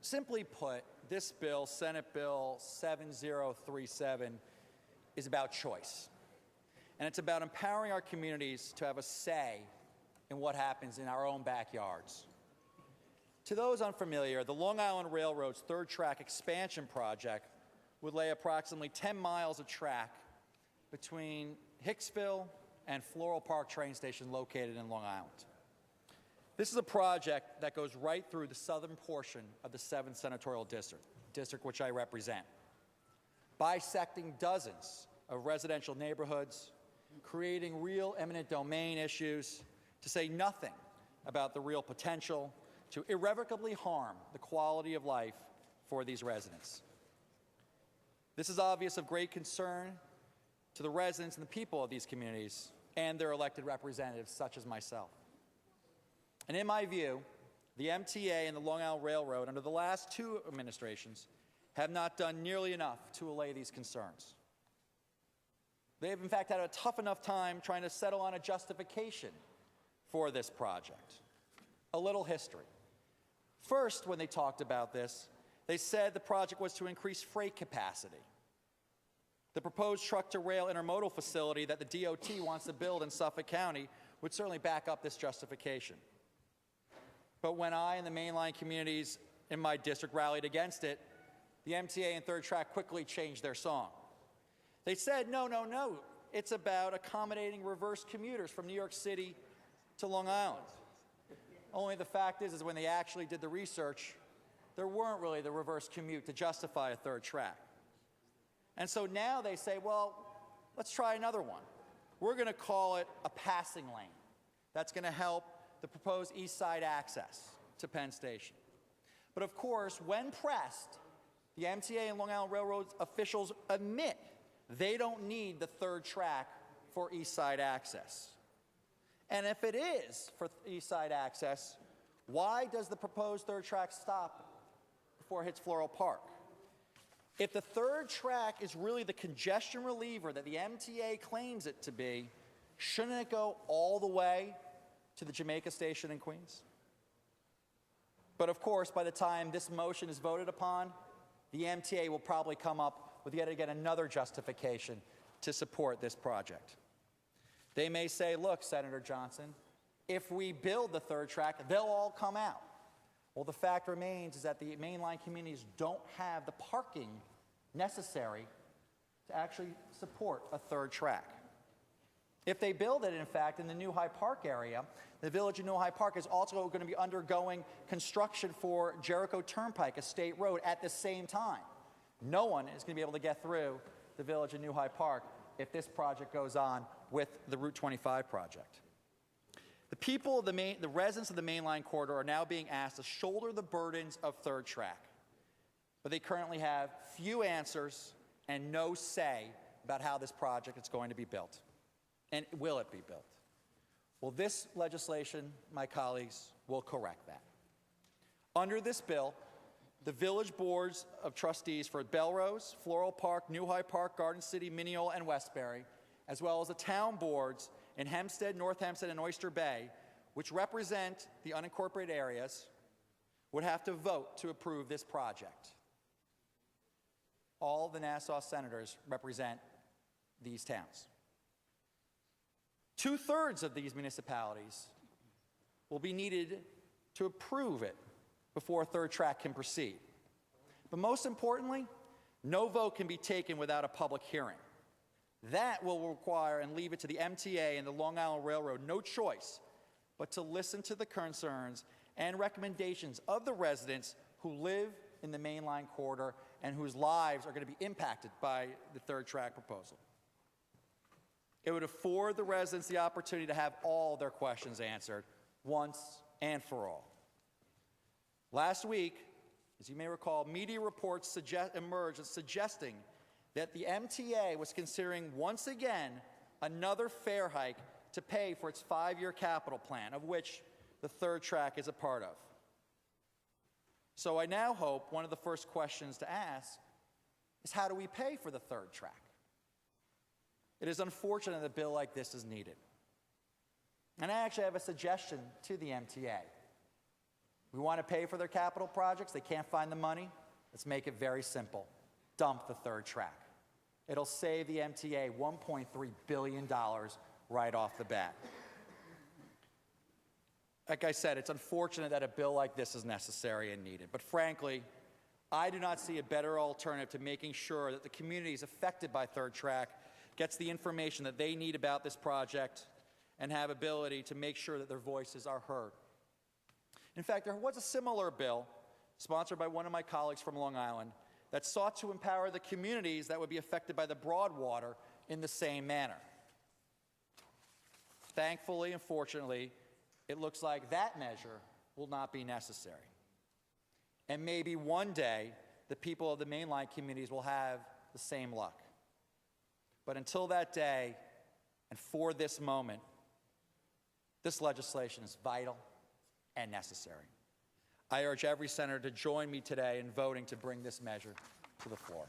Simply put, this bill, Senate Bill 7037, is about choice. And it's about empowering our communities to have a say in what happens in our own backyards. To those unfamiliar, the Long Island Railroad's third track expansion project would lay approximately 10 miles of track between Hicksville and Floral Park train station located in Long Island. This is a project that goes right through the southern portion of the 7th Senatorial District which I represent, bisecting dozens of residential neighborhoods, creating real eminent domain issues, to say nothing about the real potential to irrevocably harm the quality of life for these residents. This is obvious of great concern to the residents and the people of these communities and their elected representatives, such as myself. And in my view, the MTA and the Long Island Railroad, under the last two administrations, have not done nearly enough to allay these concerns. They have, in fact, had a tough enough time trying to settle on a justification for this project. A little history. First, when they talked about this, they said the project was to increase freight capacity. The proposed truck-to-rail intermodal facility that the DOT wants to build in Suffolk County would certainly back up this justification. But when I and the mainline communities in my district rallied against it, the MTA and Third Track quickly changed their song. They said, no, it's about accommodating reverse commuters from New York City to Long Island. Only the fact is when they actually did the research, there weren't really the reverse commute to justify a third track. And so now they say, well, let's try another one. We're going to call it a passing lane. That's going to help the proposed East Side access to Penn Station. But of course, when pressed, the MTA and Long Island Railroad officials admit they don't need the third track for East Side access. And if it is for East Side access, why does the proposed third track stop before it hits Floral Park? If the third track is really the congestion reliever that the MTA claims it to be, shouldn't it go all the way to the Jamaica Station in Queens? But of course, by the time this motion is voted upon, the MTA will probably come up with yet again another justification to support this project. They may say, look, Senator Johnson, if we build the third track, they'll all come out. Well, the fact remains is that the mainline communities don't have the parking necessary to actually support a third track. If they build it, in fact, in the New Hyde Park area, the village of New Hyde Park is also going to be undergoing construction for Jericho Turnpike, a state road, at the same time. No one is going to be able to get through the village of New Hyde Park if this project goes on with the Route 25 project. The people of the residents of the mainline corridor are now being asked to shoulder the burdens of third track, but they currently have few answers and no say about how this project is going to be built. And will it be built? Well, this legislation, my colleagues, will correct that. Under this bill, the village boards of trustees for Belrose, Floral Park, New Hyde Park, Garden City, Mineola, and Westbury, as well as the town boards in Hempstead, North Hempstead, and Oyster Bay, which represent the unincorporated areas, would have to vote to approve this project. All the Nassau senators represent these towns. 2/3 of these municipalities will be needed to approve it before a third track can proceed. But most importantly, no vote can be taken without a public hearing. That will require and leave it to the MTA and the Long Island Railroad no choice but to listen to the concerns and recommendations of the residents who live in the mainline corridor and whose lives are going to be impacted by the third track proposal. It would afford the residents the opportunity to have all their questions answered once and for all. Last week, as you may recall, media reports emerged suggesting that the MTA was considering once again another fare hike to pay for its 5-year capital plan, of which the third track is a part of. So I now hope one of the first questions to ask is, how do we pay for the third track? It is unfortunate that a bill like this is needed. And I actually have a suggestion to the MTA. We want to pay for their capital projects. They can't find the money. Let's make it very simple. Dump the third track. It'll save the MTA $1.3 billion right off the bat. Like I said, it's unfortunate that a bill like this is necessary and needed. But frankly, I do not see a better alternative to making sure that the communities affected by third track gets the information that they need about this project and have ability to make sure that their voices are heard. In fact, there was a similar bill sponsored by one of my colleagues from Long Island that sought to empower the communities that would be affected by the Broadwater in the same manner. Thankfully, unfortunately, it looks like that measure will not be necessary. And maybe one day, the people of the mainline communities will have the same luck. But until that day, and for this moment, this legislation is vital and necessary. I urge every senator to join me today in voting to bring this measure to the floor.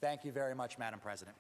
Thank you very much, Madam President.